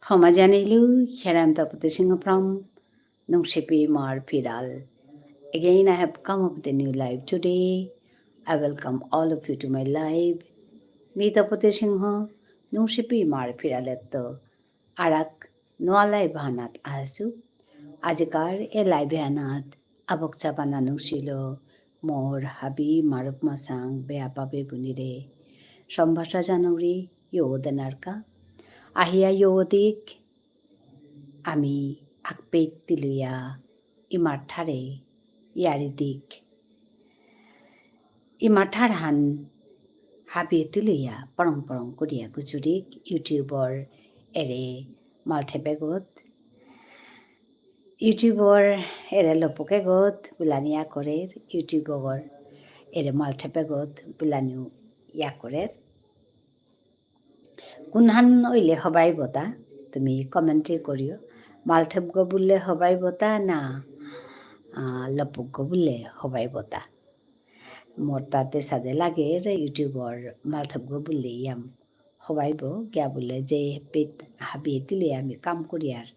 Homajanilu, Sharam from Nungshipi Mar Piral. Again, I have come up with a new live today. I welcome all of you to my live. Mitapute Singho, Nungshipi Mar Piraletto, Arak, Noalai Banat Asu, Ajikar, a Libianat, Abokchapana Nushilo, Mor, Habi, Marup Masang, Beapabe Bunire, Shambhasha Januri, Yodanarka, Ahia Yodik, আমি আগপেক তিলুয়া ইমাঠারে ইয়ারিদিক ইমাঠার হান হাবি তিলুয়া পরং পরং করিয়া গুজুরিক ইউটিউবর এরে মালথেপেগত ইউটিউবর এরে লপকেগত বিলানিয়া করে ইউটিউবর এরে মালথেপেগত বিলানিউ ইয়া করে কোনহান ওইলে হবাই বতা তুমি কমেন্টে করিও মালথেপগ বুললে হবাই বতা না লপক বুললে হবাই বতা মোর তাতে সাদে লাগে রে ইউটিউবর মালথেপগ বুললে ইয়াম হবাইব গিয়া বলে যে পেট হাবিয়ে দিলে আমি কাম করি আর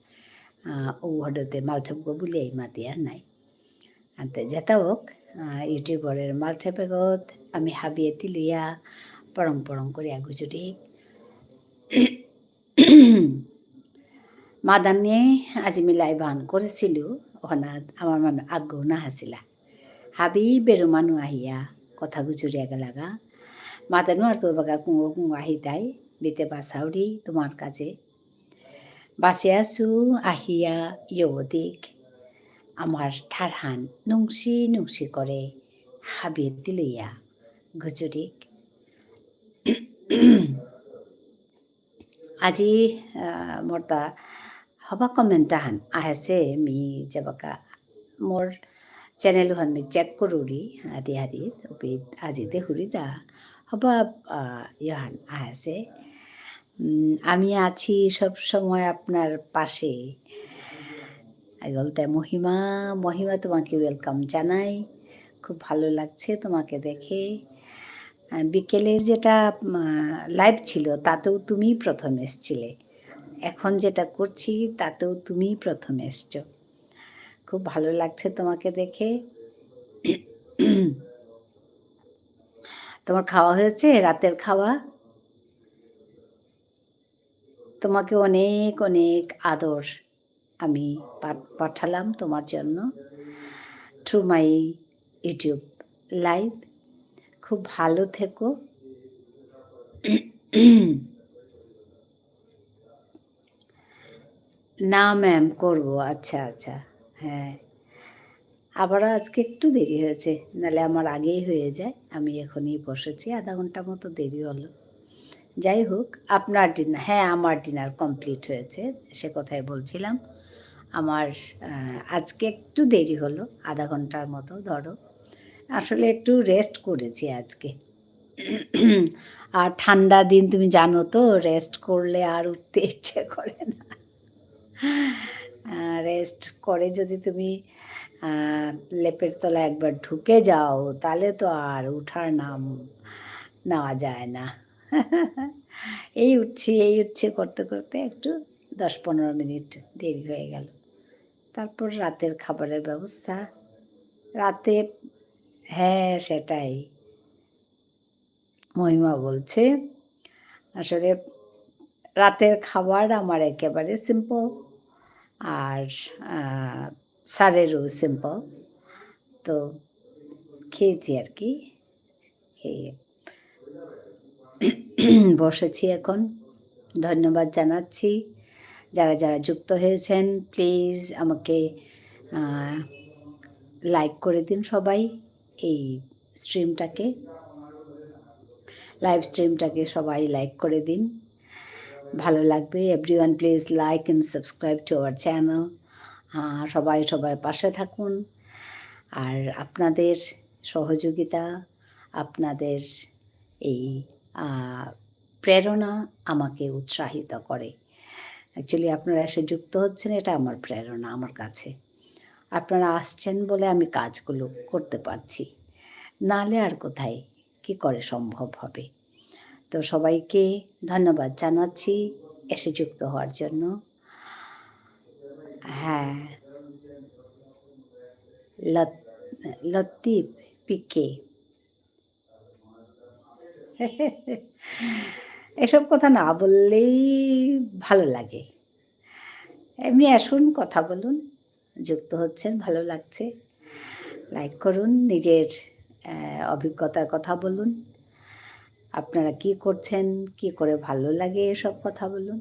ও হডতে মালথেপগ বুলে মাতি আর নাই আনতে যেটা হোক ইউটিউবরের মালথেপেগত আমি হাবিয়ে দিলিয়া পরং পরং করিয়া গুজরি মাদানে আজি মিলাই বান করেছিল ওখানে আমার মানে আগ্রহ না হাসিলা হাবি বেরো মানু আহিয়া কথা গুজরিয়া গেলাগা মাদানু আর তোর বাগা কুঁয়ো কুঁয়ো আহি তাই বেতে বাসাউরি তোমার কাছে বাসে আসু আহিয়া ইয়দিক আমার ঠারহান নুংসি নুংসি করে হাবিয়ে দিলিয়া গুজরিক আজি মোরতা হবা কমেন্টাহান আহেছে মি যাবাকা মোর চ্যানেল হান মি চেক করুরি আদি হারি ওপি আজি দেহুরি দা হবা ইহান আহেছে আমি আছি সব সময় আপনার পাশে বলতে মহিমা মহিমা তোমাকে ওয়েলকাম জানাই খুব ভালো লাগছে তোমাকে দেখে বিকেলের যেটা লাইভ ছিল তাতেও তুমি প্রথম এসছিলে এখন যেটা করছি তাতেও তুমি প্রথম এসছো খুব ভালো লাগছে তোমাকে দেখে তোমার খাওয়া হয়েছে রাতের খাওয়া তোমাকে অনেক অনেক আদর আমি পাঠালাম তোমার জন্য থ্রু মাই ইউটিউব লাইভ খুব ভালো থেকো না ম্যাম করবো আচ্ছা আচ্ছা হ্যাঁ আবারও আজকে একটু দেরি হয়েছে নাহলে আমার আগেই হয়ে যায় আমি এখনই বসেছি আধা ঘন্টা মতো দেরি হলো যাই হোক আপনার ডিনার হ্যাঁ আমার ডিনার কমপ্লিট হয়েছে সে কথাই বলছিলাম আমার আজকে একটু দেরি হলো আধা ঘন্টার মতো ধরো আসলে একটু রেস্ট করেছি আজকে আর ঠান্ডা দিন তুমি জানো তো রেস্ট করলে আর উঠতে ইচ্ছে করে না রেস্ট করে যদি তুমি লেপের তলা একবার ঢুকে যাও তাহলে তো আর উঠার নাম নেওয়া যায় না এই উঠছি করতে করতে একটু 10-15 মিনিট দেরি হয়ে গেল তারপর রাতের খাবারের ব্যবস্থা রাতে হ্যাঁ সেটাই মহিমা বলছে আসলে রাতের খাবার আমার একেবারে সিম্পল আর স্যারেরও সিম্পল তো খেয়েছি আর কি খেয়ে বসেছি এখন ধন্যবাদ জানাচ্ছি যারা যারা যুক্ত হয়েছেন প্লিজ আমাকে লাইক করে দিন সবাই এই স্ট্রিমটাকে লাইভ স্ট্রিমটাকে সবাই লাইক করে দিন ভালো লাগবে everyone please like and subscribe to our channel সবাই সবার পাশে থাকুন আর আপনাদের সহযোগিতা আপনাদের এই প্রেরণা আমাকে উৎসাহিত করে অ্যাকচুয়ালি আপনারা এসে যুক্ত হচ্ছেন এটা আমার প্রেরণা আমার কাছে আপনারা আসছেন বলে আমি কাজগুলো করতে পারছি নাহলে আর কোথায় কি করে সম্ভব হবে তো সবাইকে ধন্যবাদ জানাচ্ছি এসে যুক্ত হওয়ার জন্য। হ্যাঁ, লত লতিফ পিকে। এসব কথা না বললেই ভালো লাগে। এমনি আসুন, কথা বলুন। যুক্ত হচ্ছেন, ভালো লাগছে। লাইক করুন, নিজের অভিজ্ঞতার কথা বলুন। আপনারা কি করছেন, কি করে ভালো লাগে এসব কথা বলুন।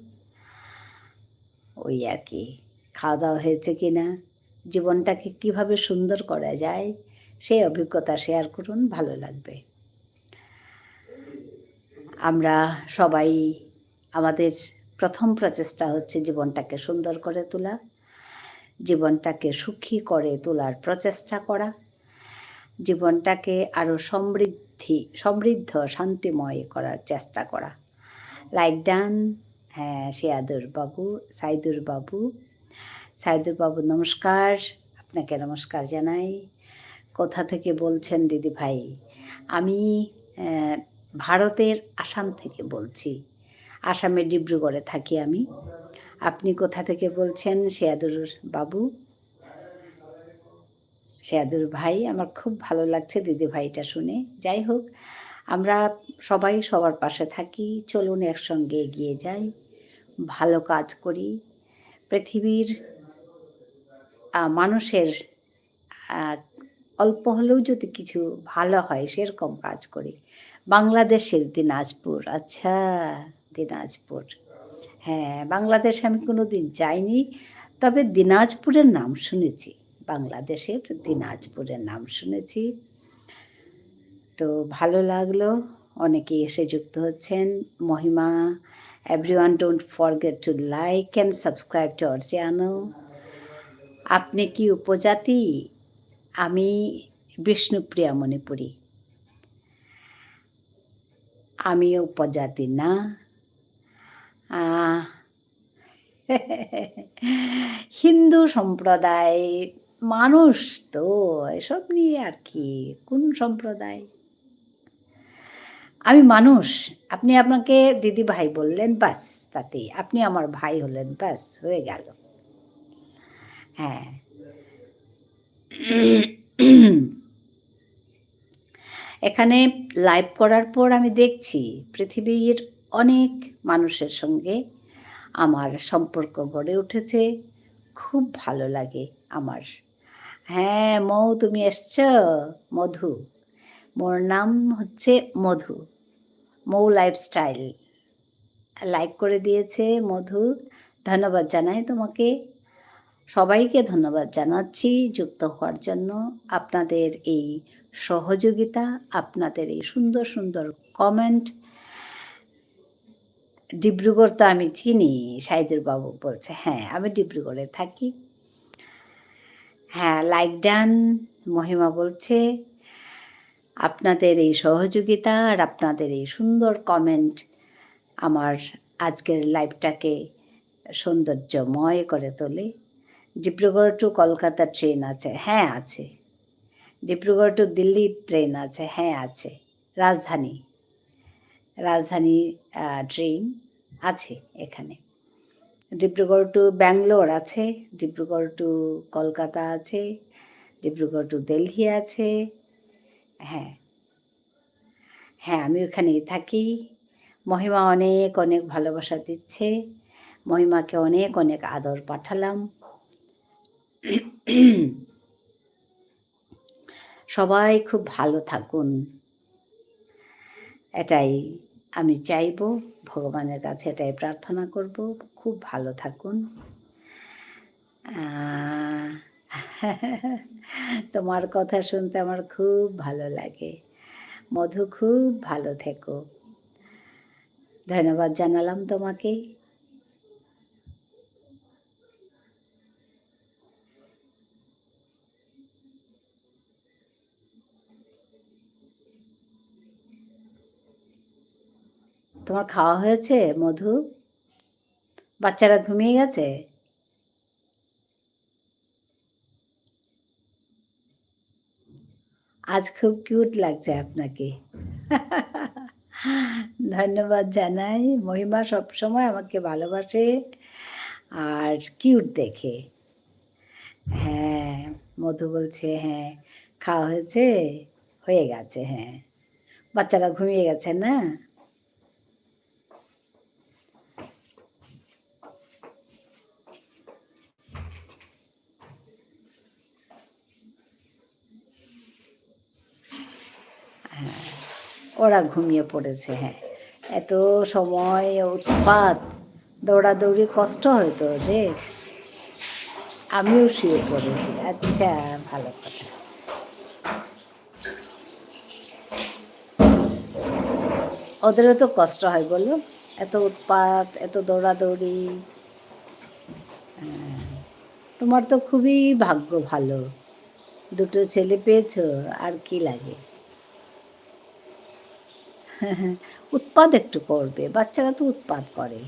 ওই আর কি। খাওয়া-দাওয়া হয়েছে কিনা, জীবনটাকে কিভাবে সুন্দর করা যায়, সেই অভিজ্ঞতা শেয়ার করুন, ভালো লাগবে। আমরা সবাই, আমাদের প্রথম প্রচেষ্টা হচ্ছে জীবনটাকে সুন্দর করে তোলা, জীবনটাকে সুখী করে তোলার প্রচেষ্টা করা, জীবনটাকে আরও সমৃদ্ধ, শান্তিময় করার চেষ্টা করা। Like done. হ্যাঁ, সাইদুর বাবু নমস্কার। আপনাকে নমস্কার জানাই। কোথা থেকে বলছেন দিদি ভাই? আমি ভারতের আসাম থেকে বলছি। আসামের ডিব্রুগড়ে থাকি আমি। আপনি কোথা থেকে বলছেন শেয়াদুর ভাই? আমার খুব ভালো লাগছে দিদি ভাইটা শুনে। যাই হোক, আমরা সবাই সবার পাশে থাকি। চলুন একসঙ্গে এগিয়ে যাই, ভালো কাজ করি। পৃথিবীর মানুষের অল্প হলেও যদি কিছু ভালো হয় সেরকম কাজ করি। বাংলাদেশের দিনাজপুর। আচ্ছা, দিনাজপুর। হ্যাঁ, বাংলাদেশে আমি কোনোদিন যাইনি। তবে দিনাজপুরের নাম শুনেছি। বাংলাদেশের দিনাজপুরের নাম শুনেছি। তো ভালো লাগলো। অনেকে এসে যুক্ত হচ্ছেন। মহিমা, everyone don't forget to like and subscribe to our channel. আপনি কি উপজাতি? আমি বিষ্ণুপ্রিয়া মণিপুরী। আমি উপজাতি না। হিন্দু সম্প্রদায় মানুষ তো, এসব নিয়ে আর কি, কোন সম্প্রদায়? আমি মানুষ। আপনি আপনাকে দিদি ভাই বললেন, ব্যাস তাতেই। আপনি আমার ভাই হলেন, ব্যাস হয়ে গেল। হ্যাঁ। এখানে লাইভ করার পর আমি দেখছি পৃথিবীর অনেক মানুষের সঙ্গে আমার সম্পর্ক গড়ে উঠেছে। খুব ভালো লাগে আমার। হ্যাঁ, মৌ তুমি এসছ? মধু। মোর নাম হচ্ছে মধু। মৌ লাইফস্টাইল। লাইক করে দিয়েছে মধু। ধন্যবাদ জানাই তোমাকে। সবাইকে ধন্যবাদ জানাচ্ছি যুক্ত হওয়ার জন্য। আপনাদের এই সহযোগিতা, আপনাদের এই সুন্দর সুন্দর কমেন্ট। ডিব্রুগড় তো আমি চিনি, সাইদুর বাবু বলছে। হ্যাঁ, আমি ডিব্রুগড়ে থাকি। হ্যাঁ, লাইক ডান। মহিমা বলছে আপনাদের এই সহযোগিতা আর আপনাদের এই সুন্দর কমেন্ট আমার আজকের লাইভটাকে সৌন্দর্যময় করে তোলে। ডিব্রুগড় টু কলকাতা ট্রেন আছে? হ্যাঁ, আছে। ডিব্রুগড় টু দিল্লি ট্রেন আছে? হ্যাঁ, আছে। রাজধানী ট্রেন আছে এখানে। ডিব্রুগড় টু ব্যাঙ্গালোর আছে, ডিব্রুগড় টু কলকাতা আছে, ডিব্রুগড় টু দিল্লি আছে। হ্যাঁ, হ্যাঁ, আমি ওখানেই থাকি। মহিমা অনেক অনেক ভালোবাসা দিচ্ছে। মহিমাকে অনেক অনেক আদর পাঠালাম। সবাই খুব ভালো থাকুন, এটাই আমি চাইব। ভগবানের কাছে এটাই প্রার্থনা করব, খুব ভালো থাকুন। তোমার কথা শুনতে আমার খুব ভালো লাগে। মধু, খুব ভালো থেকো। ধন্যবাদ জানালাম তোমাকে। তোমার খাওয়া হয়েছে মধু? বাচ্চারা ঘুমিয়ে গেছে? আজ খুব কিউট লাগছে আপনাকে। ধন্যবাদ জানাই। মহিমা সবসময় আমাকে ভালোবাসে আর কিউট দেখে। হ্যাঁ, মধু বলছে, "হ্যাঁ, খাওয়া হয়েছে?" "হয়ে গেছে, হ্যাঁ।" বাচ্চারা ঘুমিয়ে গেছে না? হ্যাঁ, ওরা ঘুমিয়ে পড়েছে, হ্যাঁ। এত সময় উৎপাত, দৌড়াদৌড়ি কষ্ট হয় তো ওদের। আমিও শুয়ে পড়েছি। আচ্ছা, ভালো কথা। ওদেরও তো কষ্ট হয় বলো? এত উৎপাত, এত দৌড়াদৌড়ি। হ্যাঁ, তোমার তো খুবই ভাগ্য ভালো। দুটো ছেলে পেয়েছো, আর কি লাগে? উৎপাত একটু করবে, বাচ্চারা তো উৎপাত করে।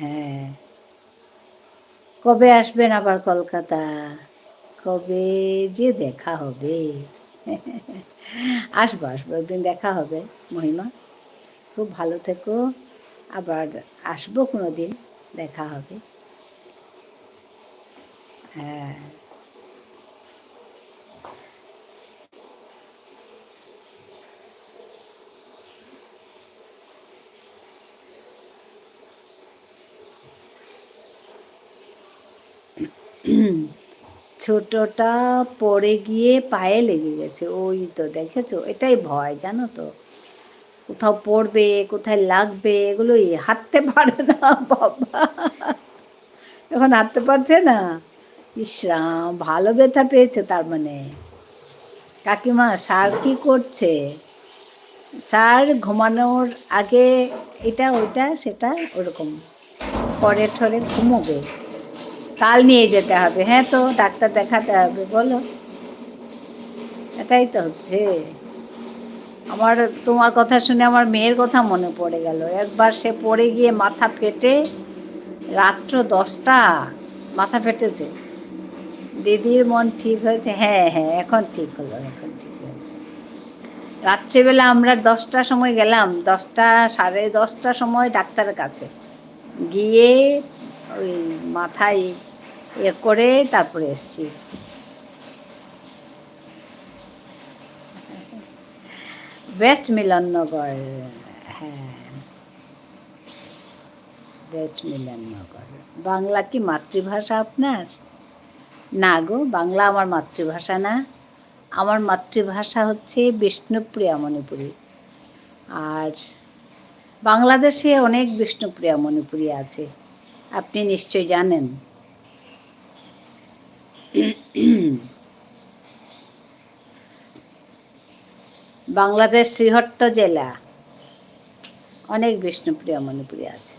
হ্যাঁ, কবে আসবেন আবার কলকাতা? কবে যে দেখা হবে? আসবো, আসবো, একদিন দেখা হবে মহিমা। খুব ভালো থেকো। আবার আসবো কোনোদিন, দেখা হবে। হ্যাঁ। ছোটটা পড়ে গিয়ে পায়ে লেগে গেছে। ওই তো দেখেছো? এটাই ভয় জানো তো? কোথাও পড়বে, কোথায় লাগবে এগুলোই হাঁটতে পারে না বাবা! এখন হাঁটতে পারছে না? ইস রাম! ভালো ব্যথা পেয়েছে তার মানে। কাকিমা স্যার কি করছে? স্যার ঘুমানোর আগে এটা ওইটা সেটা ওরকম করে ঠরে ঘুমোবে। কাল নিয়ে যেতে হবে। হ্যাঁ তো ডাক্তার দেখাতে হবে বলো। এটাই তো হচ্ছে। আমার তোমার কথা শুনে আমার মেয়ের কথা মনে পড়ে গেল। একবার সে পড়ে গিয়ে মাথা ফেটে রাত্র 10টা মাথা ফেটেছে। দিদির মন ঠিক হয়েছে? হ্যাঁ, হ্যাঁ, এখন ঠিক হলো, এখন ঠিক হয়েছে। রাত্রেবেলা আমরা 10টার সময় গেলাম, 10টা 10:30টার সময় ডাক্তারের কাছে। গিয়ে ওই মাথায় করে তারপরে এসছি। ওয়েস্ট মিলননগর। হ্যাঁ, ওয়েস্ট মিলননগর। বাংলা কি মাতৃভাষা আপনার? না গো, বাংলা আমার মাতৃভাষা না। আমার মাতৃভাষা হচ্ছে বিষ্ণুপ্রিয়া মণিপুরী। আর বাংলাদেশে অনেক বিষ্ণুপ্রিয়া মণিপুরী আছে, আপনি নিশ্চয় জানেন। বাংলাদেশ শ্রীহট্ট জেলা, অনেক বিষ্ণুপ্রিয়া মণিপুরী আছে।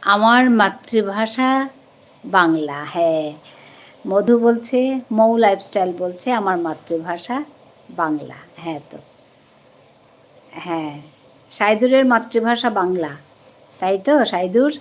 আমার মাতৃভাষা বাংলা। হ্যাঁ, মধু বলছে, মৌ লাইফস্টাইল বলছে আমার মাতৃভাষা বাংলা। হ্যাঁ তো, হ্যাঁ, সাইদুরের মাতৃভাষা বাংলা, তাই তো সাইদুর?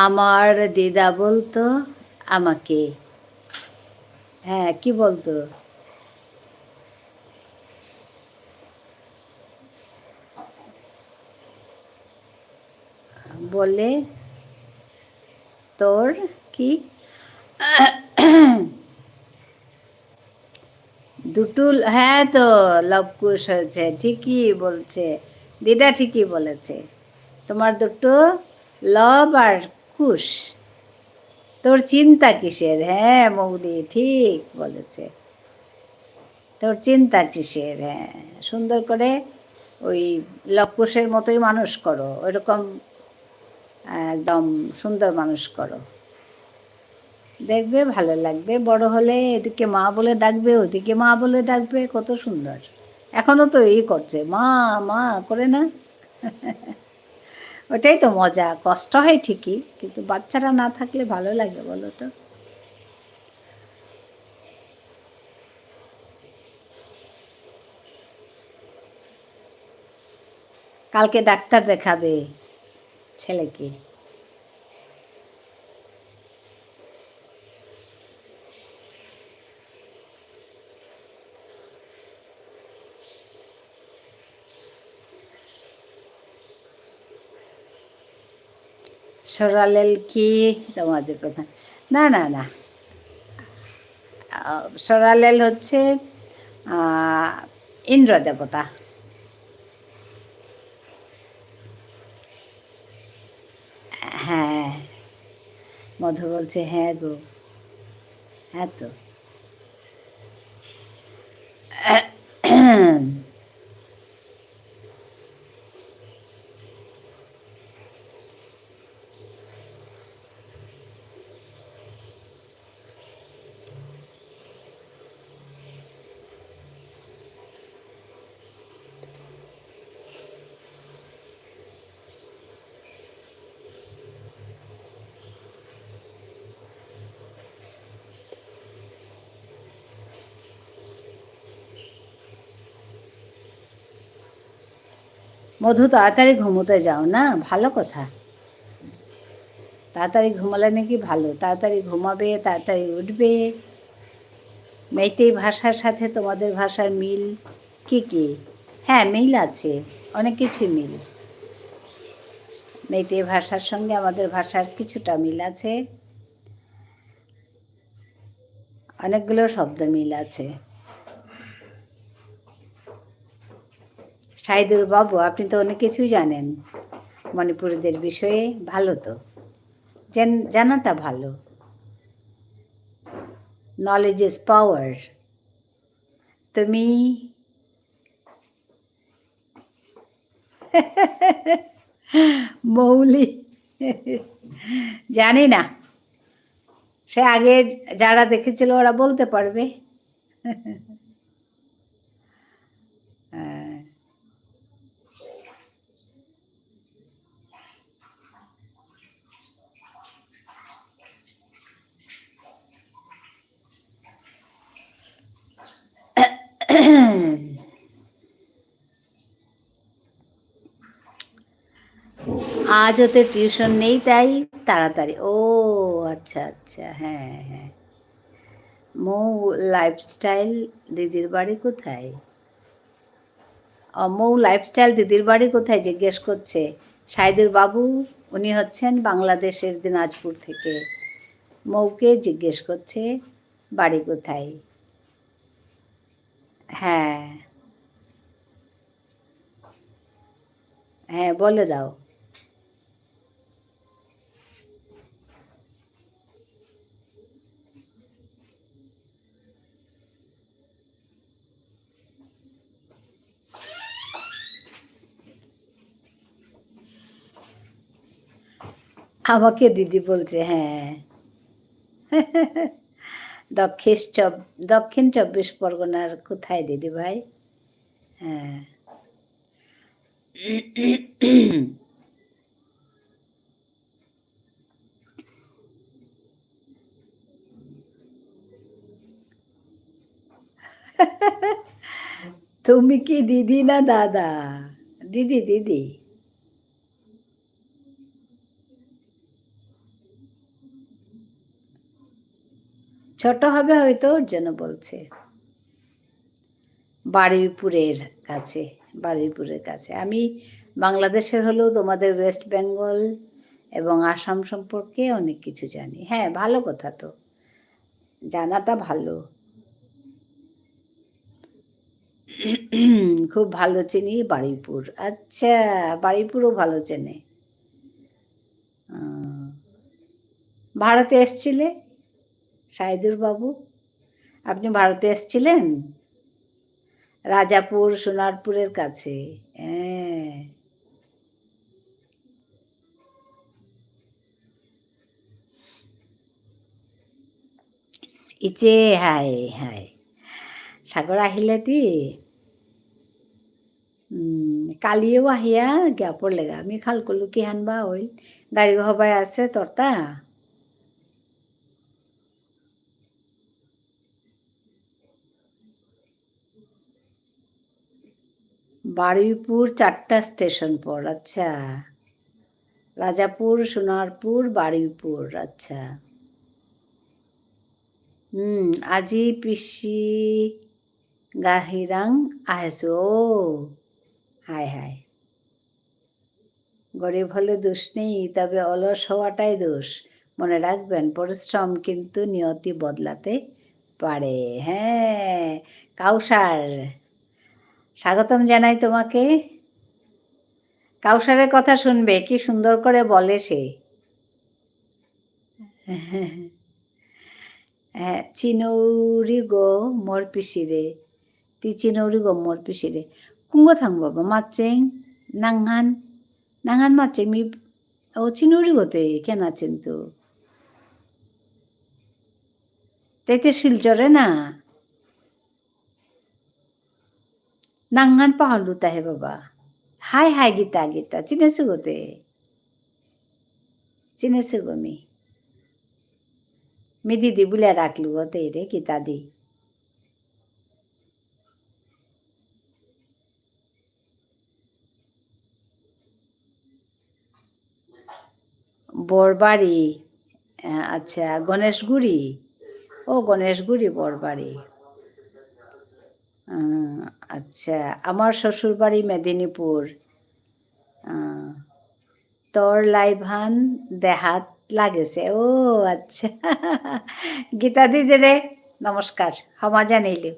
আমার দিদা বলতো আমাকে, হ্যাঁ, কি বলতো? বলে তোর কি দুটুল, হ্যাঁ তো লবকুশ হয়েছে, ঠিকই বলছে, দিদা ঠিকই বলেছে। তোমার দুটো লব আর কুশ। তোর চিন্তা কিসের? হ্যাঁ মৌলি ঠিক বলেছে, তোর চিন্তা কিসের? হ্যাঁ, সুন্দর করে ওই লবকুশের মতোই মানুষ করো, ওইরকম একদম সুন্দর মানুষ করো, দেখবে ভালো লাগবে। বড় হলে এদিকে মা বলে ডাকবে, ওদিকে মা বলে ডাকবে, কত সুন্দর। এখনো তো এই করছে, মা মা করে না? ওটাই তো মজা। কষ্ট হয় ঠিকই, কিন্তু বাচ্চারা না থাকলে ভালো লাগে বলো তো? কালকে ডাক্তার দেখাবে ছেলেকে। সরালেল কি তোমাদের প্রধান? না না না, সরালেল হচ্ছে ইন্দ্র দেবতা। হ্যাঁ, মধু বলছে হ্যাঁ গো, হ্যাঁ তো। মধু তাড়াতাড়ি ঘুমোতে যাও না, ভালো কথা। তাড়াতাড়ি ঘুমালে নাকি ভালো, তাড়াতাড়ি ঘুমাবে, তাড়াতাড়ি উঠবে। মেইতেই ভাষার সাথে তোমাদের ভাষার মিল কি কি? হ্যাঁ মিল আছে, অনেক কিছুই মিল। মেইতেই ভাষার সঙ্গে আমাদের ভাষার কিছুটা মিল আছে, অনেকগুলো শব্দ মিল আছে। সাইদুর বাবু, আপনি তো অনেক কিছুই জানেন মণিপুরীদের বিষয়ে, ভালো তো, জানাটা ভালো। Knowledge is power. তুমি মৌলি জানি না, সে আগে যারা দেখেছিল ওরা বলতে পারবে। আজ ওতে টিউশন নেই তাই তাড়াতাড়ি। ও আচ্ছা আচ্ছা, হ্যাঁ হ্যাঁ। মৌ লাইফস্টাইল দিদির বাড়ি কোথায়? মৌ লাইফস্টাইল দিদির বাড়ি কোথায় জিজ্ঞেস করছে সাইদুর বাবু। উনি হচ্ছেন বাংলাদেশের দিনাজপুর থেকে। মৌকে জিজ্ঞেস করছে বাড়ি কোথায়। হ্যাঁ হ্যাঁ, বলে দাও। আমাকে দিদি বলছে, হ্যাঁ। দক্ষিণ চব্বিশ পরগনার কোথায় দিদি ভাই? হ্যাঁ। তুমি কি দিদি না দাদা? দিদি দিদি। ছোট হবে হয়তো, ওর জন্য বলছে। বারুইপুরের কাছে, বারুইপুরের কাছে। আমি বাংলাদেশের হলেও তোমাদের ওয়েস্ট বেঙ্গল এবং আসাম সম্পর্কে অনেক কিছু জানি। হ্যাঁ, ভালো কথা তো, জানাটা ভালো। খুব ভালো চিনি বারুইপুর। আচ্ছা, বারুইপুরও ভালো চেনে। ভারতে এসছিলে সাইদুর বাবু, আপনি ভারতে এসছিলেন? রাজাপুর সোনারপুরের কাছে। হ্যাঁ, ইচে হাই হাই সাগৰ আহিলেতি কালিও আহিয়া গিয়া পড়লেগা আমি খাল করলু কি হানবা হইল গাড়ি হবাই আছে তরতা বারুইপুর 4টা স্টেশন পর। আচ্ছা, রাজাপুর সোনারপুর বারুইপুর। আচ্ছা, আজি পিসি গাহিরাং আহেছো। ও হায় হায়, গরিব হলে দোষ নেই, তবে অলস হওয়াটাই দোষ। মনে রাখবেন, পরিশ্রম কিন্তু নিয়তি বদলাতে পারে। হ্যাঁ, কাউসার, স্বাগতম জানাই তোমাকে। কাউসারের কথা শুনবে, কি সুন্দর করে বলে সে। হ্যাঁ, চিনৌরি গো মোর পিসিরে, তি চিনৌরি গো মোর পিসিরে। কুঙ্গ থাংবাবা মাচ্চেং নাংহান নাংহান মাচ্চেং মি ও চিনৌরি গোতে কেন আছেন তো তাইতে শিলচরে না নাংহান পাহাড় তাহে বাবা। হাই হাই গীতা গীতা চিনেছো গোতে, চিনেছো গো মি দিদি বুলে রাখলু গোতে রে গীতা দি। বরবাড়ি, আচ্ছা গণেশগুড়ি। ও গণেশগুড়ি বরবাড়ি। আচ্ছা, আমার শ্বশুর বাড়ি মেদিনীপুর। তোর লাইভান দেহাত লাগেছে। ও আচ্ছা, গীতা দিদি রে নমস্কার, ক্ষমা জানাইলু।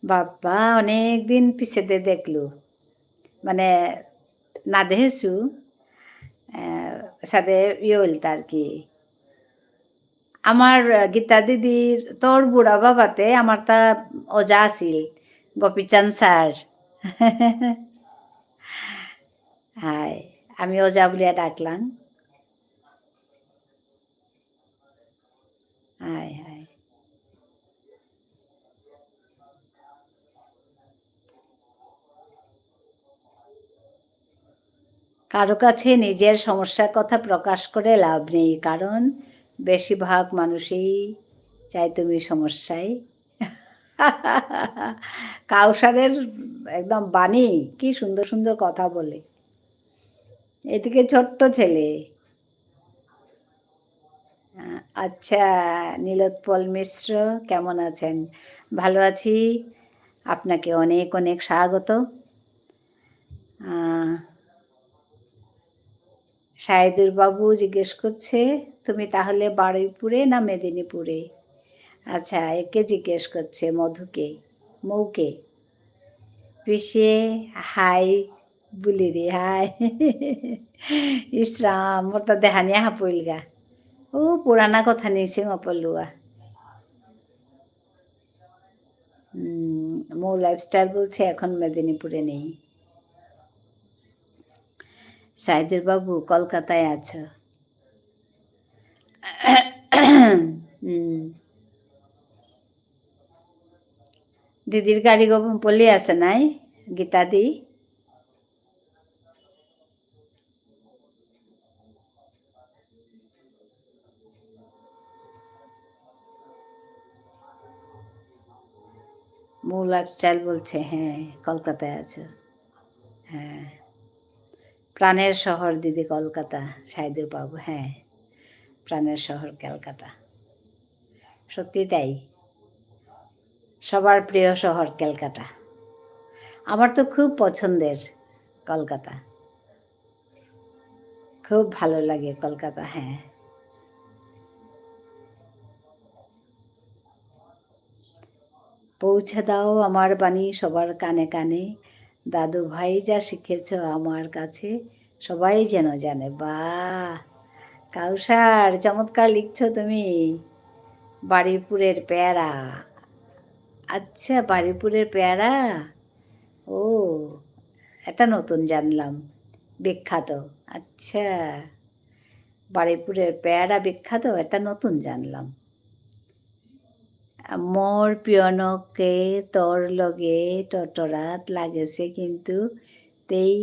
বাবা অনেক দিন পিছেতে দেখলু, মানে না দেহেছু সাথে ইয়ে হইলতা আর কি। আমার গীতা দিদির তোর বুড়া বাবাতে আমার তা ওজা আছিল গোপীচাঁদ স্যার। হাই, আমি ওজা বলিয়া ডাকলাম। হাই হাই, কারো কাছে নিজের সমস্যার কথা প্রকাশ করে লাভ নেই, কারণ বেশিরভাগ মানুষই চাই তুমি সমস্যায়। কাউসারের একদম বাণী, কি সুন্দর সুন্দর কথা বলে। এদিকে ছোট্ট ছেলে। আচ্ছা, নীলোৎপল মিশ্র কেমন আছেন? ভালো আছি, আপনাকে অনেক অনেক স্বাগত। সাইদুর বাবু জিজ্ঞেস করছে তুমি তাহলে বারুইপুরে না মেদিনীপুরে? আচ্ছা, একে জিজ্ঞেস করছে মধুকে, মৌকে। পিসে হাই বুলি রে হাই। ইসরাম মোর তো দেহানিয়া হাপইল গা। ও পুরানা কথা নিয়েছে অপলুয়া। মৌ লাইফস্টাইল বলছে এখন মেদিনীপুরে নেই। সাইদুর বাবু কলকাতায় আছো? দিদির গাড়ি পলি আছে নাই গীতা দি? মৌ লাইফস্টাইল বলছে হ্যাঁ কলকাতায় আছো। হ্যাঁ, প্রাণের শহর দিদি কলকাতা। সাইদুর বাবু হ্যাঁ, প্রাণের শহর ক্যালকাটা। সত্যি তাই, সবার প্রিয় শহর ক্যালকাটা। আমার তো খুব পছন্দের কলকাতা, খুব ভালো লাগে কলকাতা। হ্যাঁ, পৌঁছে দাও আমার বাণী সবার কানে কানে, দাদু ভাই যা শিখেছ আমার কাছে সবাই যেন জানে। বাহ! কাউসার চমৎকার লিখছো তুমি। বারুইপুরের পেয়ারা। আচ্ছা, বারুইপুরের পেয়ারা? ও! এটা নতুন জানলাম। বিখ্যাত। আচ্ছা, বারুইপুরের পেয়ারা বিখ্যাত? এটা নতুন জানলাম। মোৰ পিয়নকে তোর লগে টটরাত লাগেছে কিন্তু তেই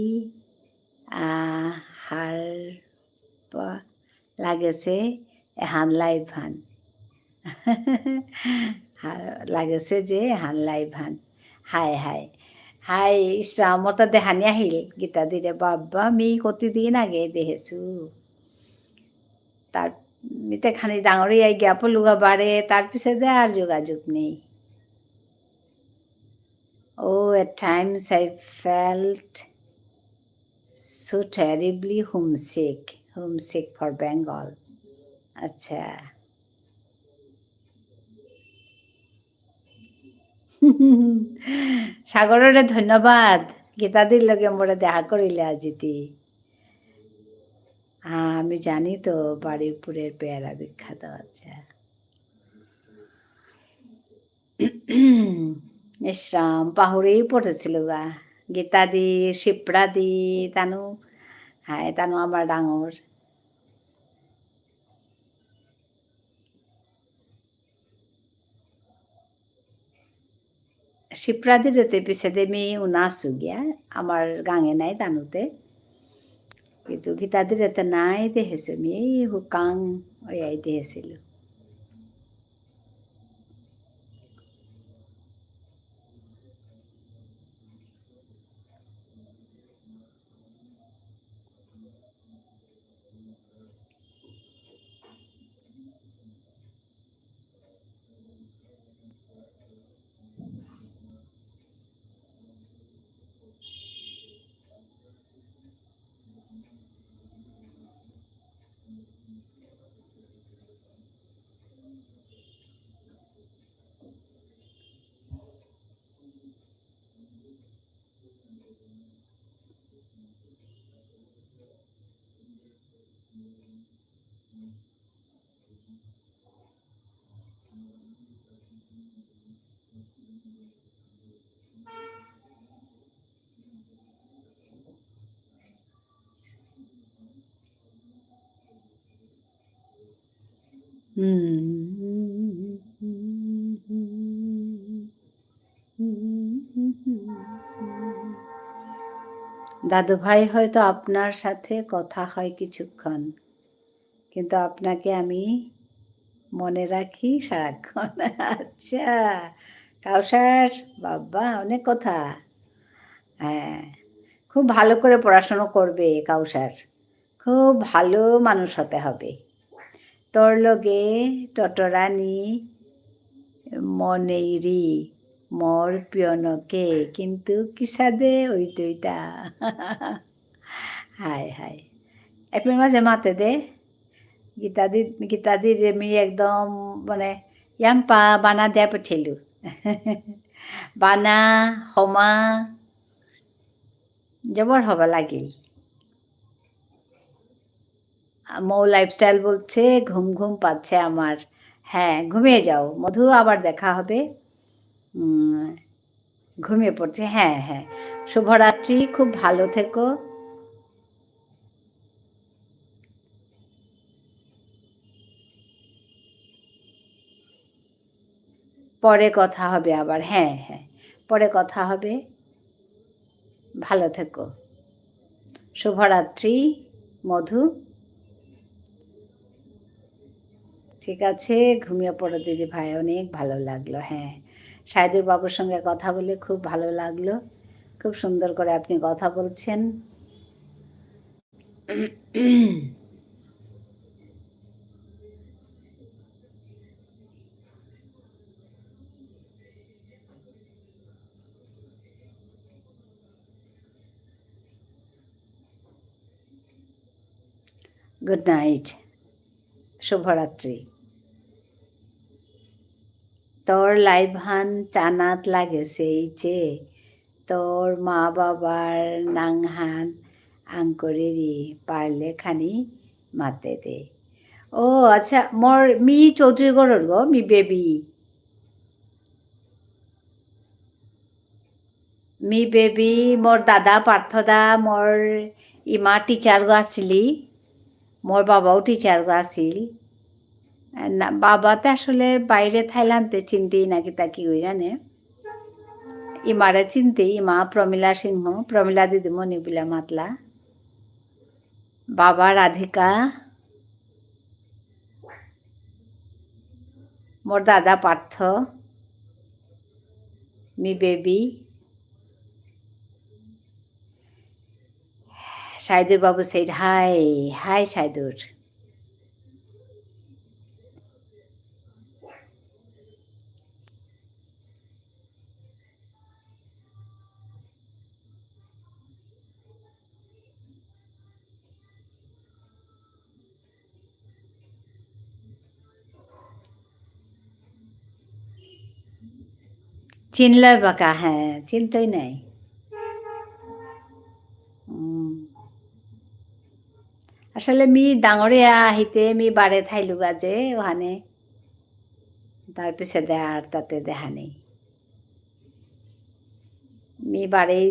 হারপা লাগেছে এহান লাইভান। লাগেছে যে এহান লাইভান। হায় হায় হাই ইছৰাম মোৰ তাত দেহানি আহিল গীতাদিৰে বাবা আমি কতিদিন আগে দেখিছোঁ তাৰ মিতে খানি ডাঙৰি আই গিয়া পলুগা বাৰে তাৰপিছত যে আর যোগাযোগ নেই at times I felt so terribly homesick for Bengal. আচ্ছা সাগৰৰে ধন্যবাদ গীতাদিৰ লগে মোৰে দেখা কৰিলে আজিতি আমি জানি তো বারুইপুরের পেয়ারা বিখ্যাত। আচ্ছা ইছৰাম পাহৰিয়েই পঢ়িছিল গা গীতাদি শিপ্ৰাদি তানো হাই তানো আমাৰ ডাঙৰ শিপ্ৰাদি যেতে পিছতে আমি উনাছো গিয়া আমার গাঙে নাই তানোতে কিন্তু গীতাদি যেতে নাই দেখিছো আমি এই হুকাং ওয়াই দেখিছিলো দাদু ভাই হয়তো আপনার সাথে কথা হয় কিছুক্ষণ কিন্তু আপনাকে আমি মনে রাখি সারাক্ষণ আচ্ছা কাউসার বাবা অনেক কথা হ্যাঁ খুব ভালো করে পড়াশুনো করবে কাউসার খুব ভালো মানুষ হতে হবে তোর লগে টটরানি মনেইরি মর পিয়নকে কিন্তু কিসাদে ওই তুইটা হায় হায় এপ্রিল মাসে মাতে দে গীতাদি যে আমি একদম মানে ইয়াম্পা বানা দিয়া পঠিয়ালোঁ বানা সমা জবর হবা লাগিল মৌ লাইফস্টাইল বলছে ঘুম ঘুম পাচ্ছে আমার হ্যাঁ ঘুমিয়ে যাও মধু আবার দেখা হবে ঘুমিয়ে পড়ছে হ্যাঁ হ্যাঁ শুভরাত্রি খুব ভালো থেকো পরে কথা হবে আবার হ্যাঁ হ্যাঁ পরে কথা হবে ভালো থেকো শুভরাত্রি মধু ঠিক আছে ঘুমিয়ে পড়ো দিদি ভাই অনেক ভালো লাগলো হ্যাঁ সাইদুর বাবুর সঙ্গে কথা বলে খুব ভালো লাগলো খুব সুন্দর করে আপনি কথা বলছেন গুড নাইট শুভরাত্রি তোর লাইভান চানাত লাগেছে এই যে তোর মা বাবার নাংহান আংকরেরি পারলে খানি মাতে দে ও আচ্ছা মোৰ মি চৌধুৰী ঘৰৰ গো মি বেবী মি বেবী মোৰ দাদা পাৰ্থদা মোৰ ইমা টিচাৰ গো আছিলি মোর বাবাও টিচার গো আছিল বাবাতে আসলে বাইরে থাইল্যান্ডে চিনতেই নাকি তা কি হই জানে ইমারে চিনতেই ইমা প্রমিলা সিংহ প্রমিলা দিদিমণি বলে মাতলা বাবা রাধিকা মোর দাদা পার্থ মি বেবি সাইদুর বাবু said hi hi সাইদুর চিনলই বাকা হ্যাঁ চিনতই নাই আসলে মি ডাঙরে আহিতে মি বারে থাইলুগা যে ওখানে তার পিছে আর তাতে দেখা নেই মি বারেই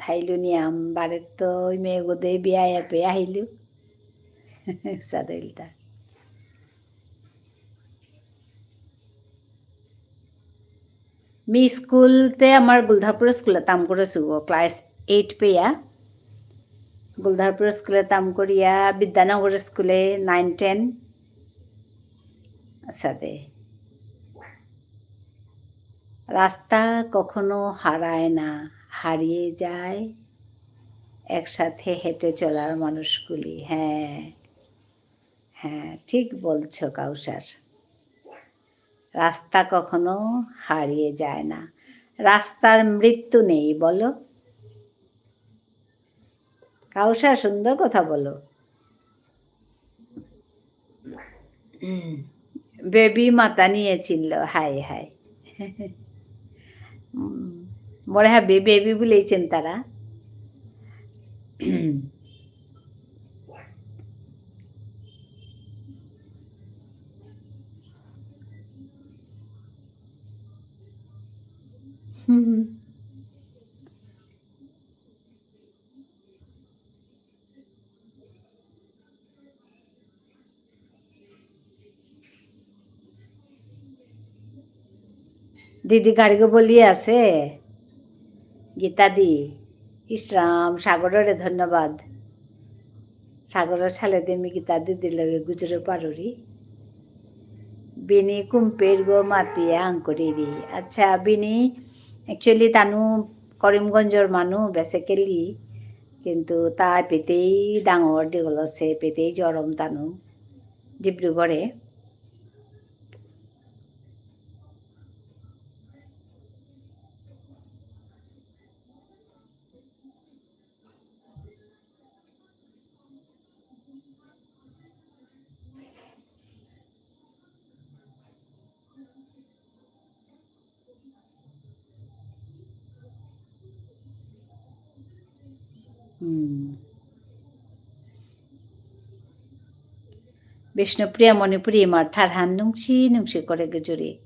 থাইলু নিয়াম বারে তো মেয়ে গোদে বিয়া এপে আহিলু সাদইলটা মি স্কুলতে আমার গুলধারপুর স্কুলে তাম করেছু ক্লাস 8 পেয়া গুলধারপুর স্কুলে তাম করিয়া বিদ্যানগর স্কুলে 9-10 সাথে রাস্তা কখনো হারায় না হারিয়ে যায় একসাথে হেঁটে চলার মানুষগুলি হ্যাঁ হ্যাঁ ঠিক বলছো কাউসার রাস্তা কখনো হারিয়ে যায় না রাস্তার মৃত্যু নেই বলো কাউসার সুন্দর কথা বলো বেবি মাতা নিয়ে চিনল হাই হাই মনে হয় বেবি বলেইছেন তারা দিদি গাড়িকে বলিয়ে আছে গীতা দি ইসরাম সাগরের ধন্যবাদ সাগরের ছালে দেমি গীতা দিদির লগে গুজরে পারুরি বিনি কুম্পের গো মাতিয়া আঙ্করিরি আচ্ছা বিনি একচুয়ালি তানু করিমগঞ্জর মানু বেসিক্যালি কিন্তু তা পেতেই ডাঙর দীঘল আছে পেতেই জরম তানু ডিব্ৰুগড়ে বিষ্ণুপ্রিয়া মণিপুরি মার ঠারহান নুংসি নুংসি করে গুজুরিক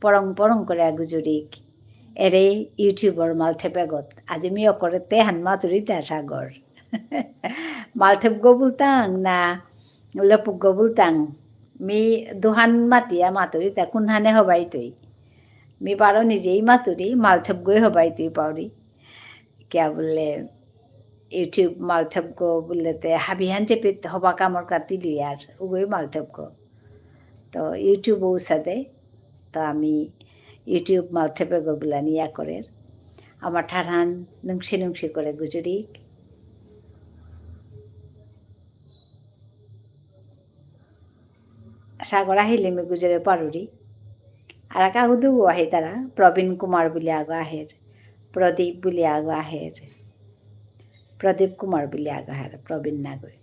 পরং পরং করে গুজুরিক এরে ইউটিউবৰ মালথেপ এগত আজি মি অকরেতে হানমাতুরি তা সাগর মালথেপ গো বুলতাং না লপুক গো বুলতাং মি দুহান মাতিয়া মাতুরি তা কুনহানে হবাই তুই মি পারো নিজেই মাতুরি মালথেপ গই হবাই তুই পাউরি क्या बोले यूट्यूब मालठप को बोलते हाबिहान चेपे हवा कामर काटी ली यार उगोई मालठप को तो यूट्यूब साथे तो आमी यूट्यूब मालठपे गो बोलानी या करे আমার ঠারহান নুংসি নুংসি করে গুজুরিক সাগর আহিলে মে গুজরে পারুরি আর একা হুদু আহে তারা প্রবীণ কুমার বলে আগো আহের প্রদীপ বলে আগো আহের প্রদীপ কুমার বলে আগো আহের প্রবীণ নাগর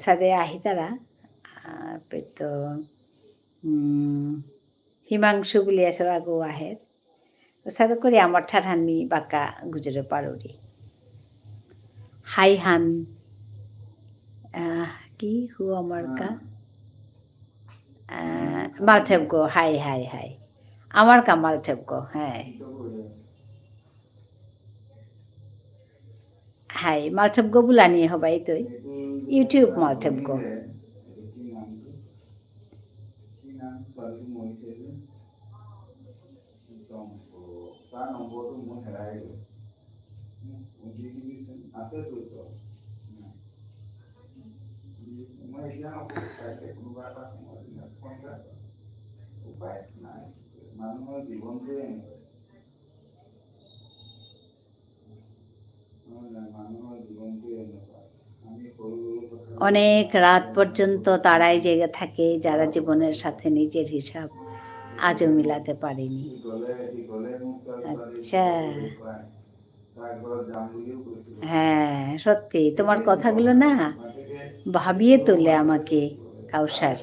সাদে আহি তারা তো হিমাংশু বলে এসব আগো আহের সাদে করে আমার ঠাঠানমি বাঁকা গুজরে পারুরি হাই হান কি হুয়া মার্কা মালঠেবগো হাই হাই হাই আমার কা মালঠেবগো হ্যাঁ হাই মালঠেবগো বুলানি হবাই তুই ইউটিউব মালঠেবগো তাৰ নম্বৰটো মোৰ হেৰাই গ'ল দি দিবিচোন আছেতো চব মই এতিয়া নকৰোঁ কাইলৈ কোনোবা এটা সময়ত কণ্টেক্ট উপায় নাই মানুহৰ জীৱনটোৱে এনেকুৱা মানুহৰ জীবনটোই এনেকুৱা আমি সৰু অনেক রাত পর্যন্ত তারাই জেগে থাকে যারা জীবনের সাথে নিজের হিসাব আজও মিলাতে পারেনি আচ্ছা হ্যাঁ সত্যি তোমার কথাগুলো না ভাবিয়ে তোলে আমাকে কাউসার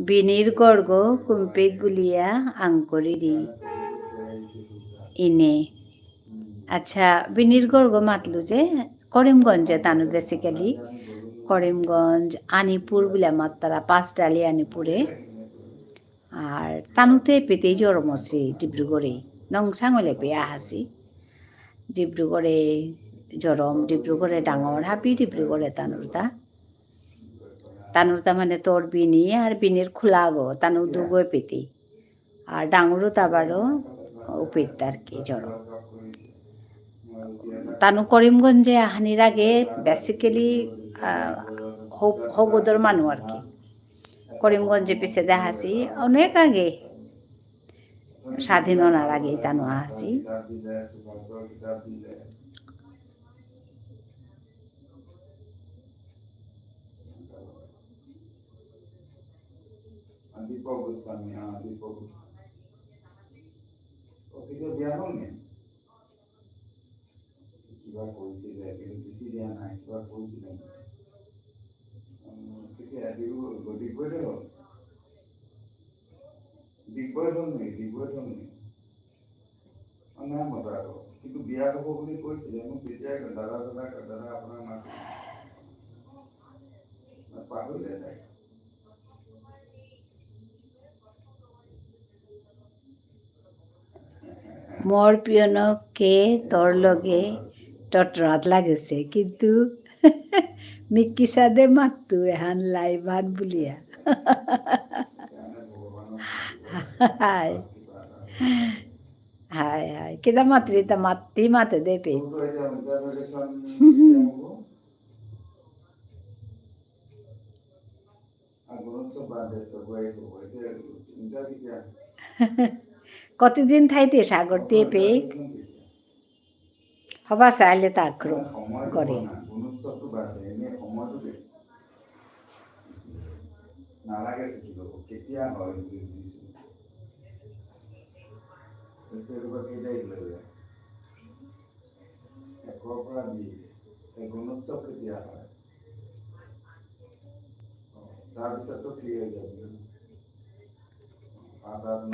বিনির গর্গ কুম্পে গুলিয়া আঙ্করিরি ইনে আচ্ছা বিনির গর্গ মাতলু যে করিমগঞ্জে তানু বেসিক্যালি করিমগঞ্জ আনিপুর বলে মাত্তারা পাঁচডালি আনিপুরে আর তানুতে পেতেই জরমসি ডিব্রুগড়ে নং সাঙলে পেয়ে আহাসি ডিব্রুগড়ে জরম ডিব্রুগড়ে ডাঙর হাবি ডিব্রুগড়ে তানুরতা মানে তোর বিনি আর বিনির খোলা গো তানু দুগোয় পেতে আর ডাঙরও তাবারও উপেত আর কি জরম তানু করিমগঞ্জে আহানির আগে বেসিক্যালি হগোদর মানুষ আর কি করিমগঞ্জে পিছে দেখাছি অনেক আগে স্বাধীন হওয়ার আগেই তানু আহাসি দীপক গোস্বামী দীপক গোস্বামী বিয়া হ'ল নে কিবা কৈছিলে কিন্তু চিঠি দিয়া নাই কিবা কৈছিলে কেতিয়া ডিগবৈতে হ'ল ডিগবৈত হ'ল নেকি ডিগবৈত হ'ল নেকি নাই মতা আকৌ কিন্তু বিয়া হ'ব বুলি কৈছিলে মোক তেতিয়াই দাদা আপোনাৰ মাক পাহৰিলে চাগে মোৰ প্ৰিয়নকে তোর লগে টটরাত লাগেছে কিন্তু মিক্কি সাদে মাতু এহান লাইভান বুলিয়া হাই হাই হাই কেদা মাতরি তা মাতি মাতে দে পে কতদিন থাইতে সাগর দিয়ে পে হবা চাইলে তা আগ্রহ করে নালাগে শিকিব কেতিয়া হয় একৰ পৰা 20 গুণোৎসৱ কেতিয়া হয় তাৰপিছততো ফ্ৰী হৈ যাবি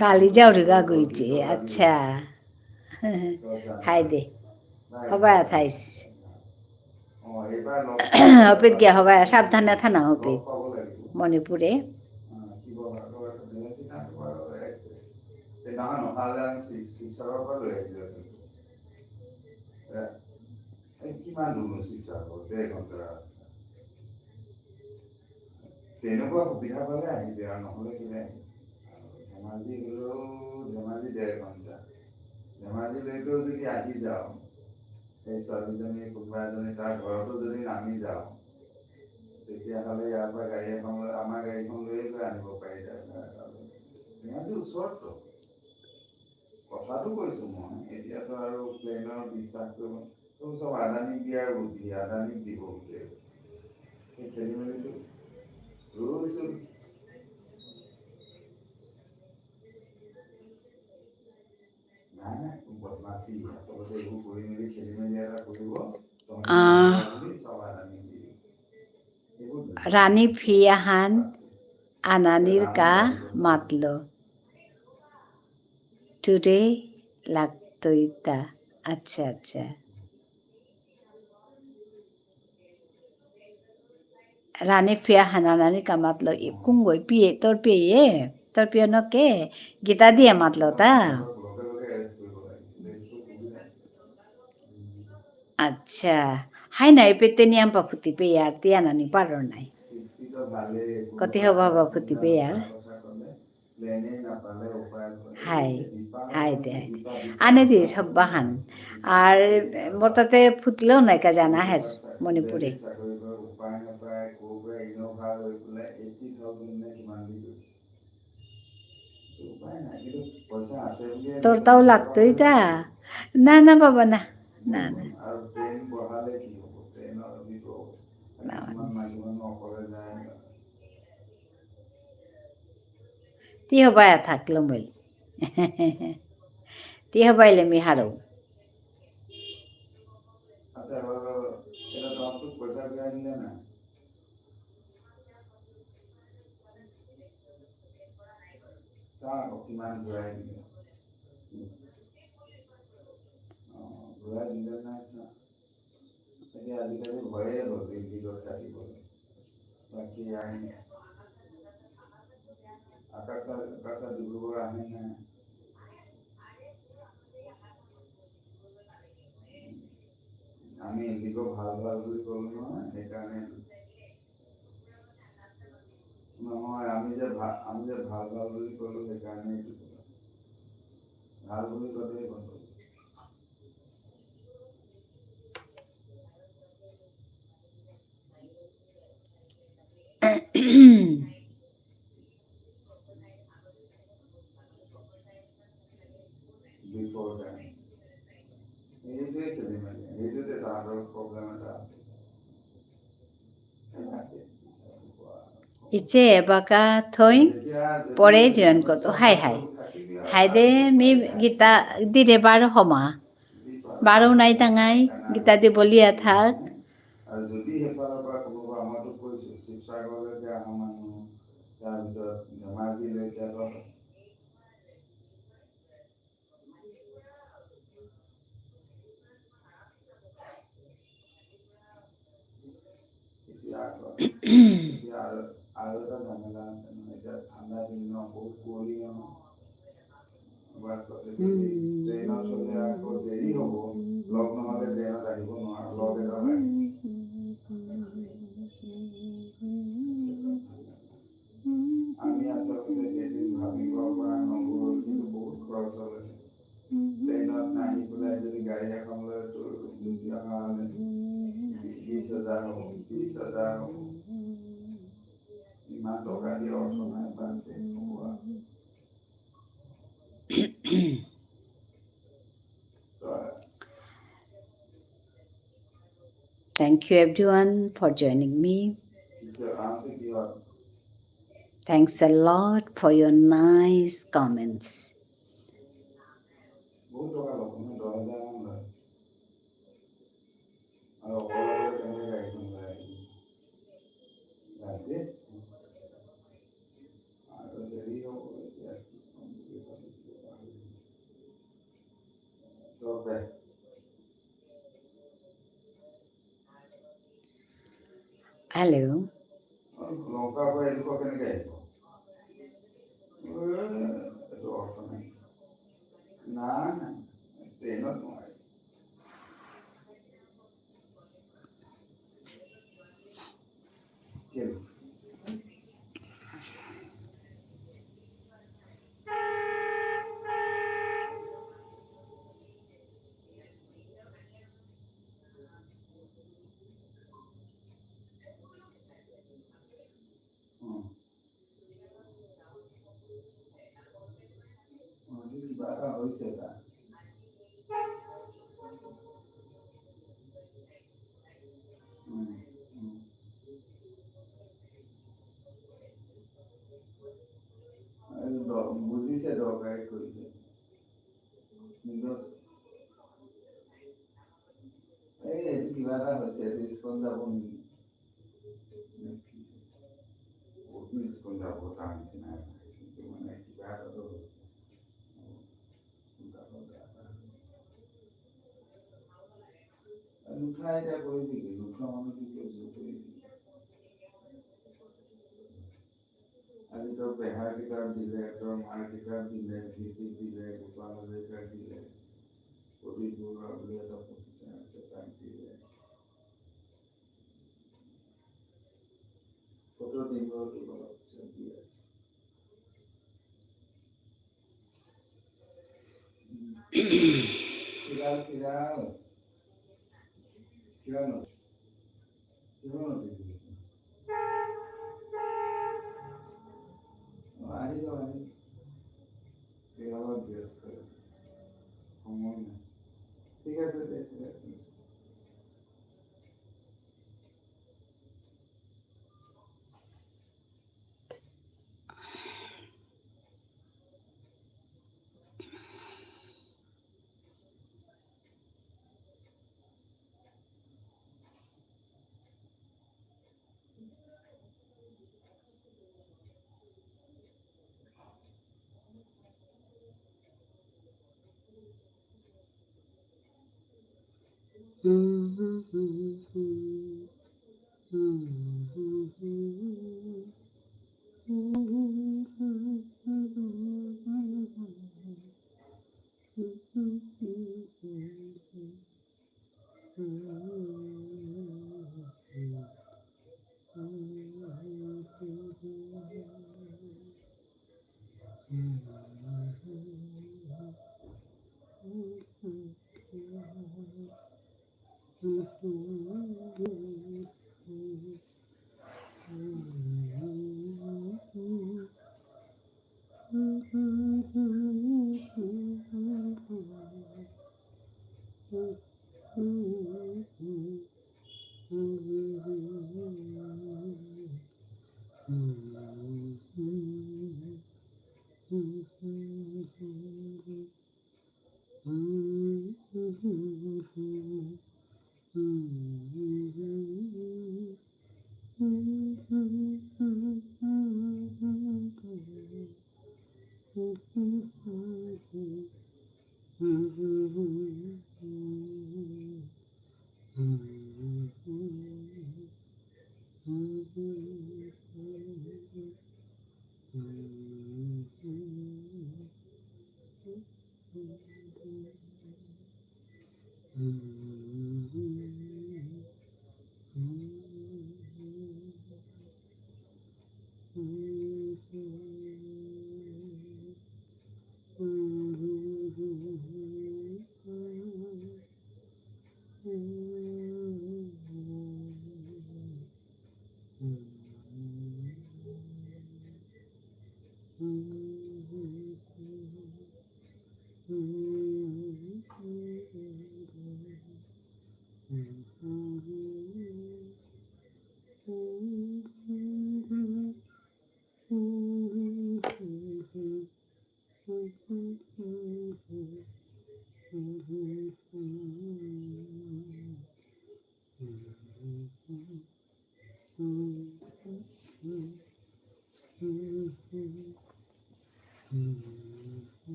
কালি যাও রে গাগুইছে আচ্ছা হাই দে হবা থাইস হপিত গিয়া হবা সাবধানে থানা হপিত মণিপুরে কিমান দূৰ শিৱসাগৰ 1.5 ঘণ্টা ৰাস্তা তেনেকুৱা সুবিধা পালে আহিবি আৰু নহ'লে কেনে ধেমাজি গ'লেও ধেমাজি 1.5 ঘণ্টা ধেমাজিলৈকেও যদি আহি যাওঁ এই ছোৱালীজনী কোনোবা এজনী তাৰ ঘৰতো যদি নামি যাওঁ তেতিয়াহ'লে ইয়াৰ পৰা গাড়ী এখন লৈ আমাৰ গাড়ীখন লৈয়ে গৈ আনিব পাৰি ধেমাজি ওচৰতো কথাটো কৈছোঁ মই এতিয়াতো আৰু প্লেনৰ বিশ্বাস কৰিব চব আদানী দিয়াৰ বুদ্ধি আদানীক দিব গোটেই সেই খেলি মেলিটো ৰুলছ নাই নাই বদমাছি रानी फियाहान आनानिर का मतलो टुडे लागतोइता अच्छा अच्छा रानी फियाहान आनानिर का मतलब कुंगोई पिए তোর পিয়ে নকে গীতা দিয়ে মাতলো তা আচ্ছা হাই নাই পেতে নি আম্পা ফুটি পে আর তিয়া নানি পারো নাই কতি হবা বা ফুটি পে আর হাই হাই দে আনে দি সব বাহান আর মোর তাতে ফুটলেও নাই কা জানা হের মণিপুরে তোর তাও লাগতোই তা না না বাবা না না না তিহ বায়া থাকলো মই তিহ বাইলে মি হারো ইচ্ছে বাকা থই পরে জয়েন করতো হাই হাই হাই দে মি গীতা দিরে বারো হমা বারো নাই টাঙাই গীতা দি বলিয়া থাক আৰু যদি হেপাৰৰ পৰা কোনোবা আমাৰতো কৈছো শিৱসাগৰলৈকে অহা মানুহ তাৰপিছত ধেমাজিলৈকে আৰু এটা ঝামেলা আছে মানে এতিয়া ঠাণ্ডা দিন ন বহুত কুঁৱলী ন ট্ৰেইনত হ'লে আকৌ দেৰি হ'ব লগ নহ'লে ট্ৰেইনত আহিব নোৱাৰো লগ এটা লাগে আমি আচলতে এদিন ভাবিব পৰা নগ'ল কিন্তু বহুত খৰচ হ'লে ট্ৰেইনত নাহি পেলাই যদি গাড়ী এখন লৈ তোৰ গুচি অহা হ'লে 20,000 হ'ব 30,000 হ'ব ইমান টকা দি অৰ্থ নাই বান্ধে Thank you everyone for joining me. Thanks a lot for your nice comments. Hello. বুজিছে দৰকাৰী কৰিছে নিজৰ কিবা এটা হৈছে স্কুল যাব নেকি স্কুল যাব তাৰ নিচিনা কিন্তু মানে কিবা এটাতো হৈছে নুঠা এতিয়া কৰিবি কি নুঠা মানুহ কি জোৰ কৰিবি আজি তোৰ পেহাৰ কিতাপ দিলে তোৰ মাৰ কিতাপ দিলে ভিচি দিলে গোপাল হাজৰিকাৰ দিলে প্ৰদীপ বৰুৱা বুলি এটা প্ৰফেচাৰ আছে তাক দিলে ফটো দিম পিছত দি আছে কিমান আহিব ব্যস্ত সময় নাই ঠিক আছে দে ঠিক আছে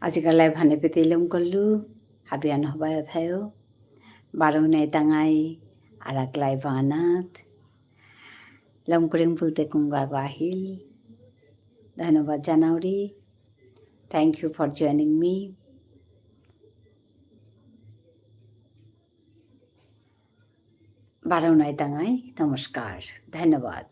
आजिखालाय भानेपेते लमकल्लु हाबियान हबाया थायो बारौनाय ताङाय आराक्लाय बानात लमकरिं पुलते कुंगा बाहिल धन्यवाद জানাওরি thank you for joining me বারৌনায় তাঙায় নমস্কার ধন্যবাদ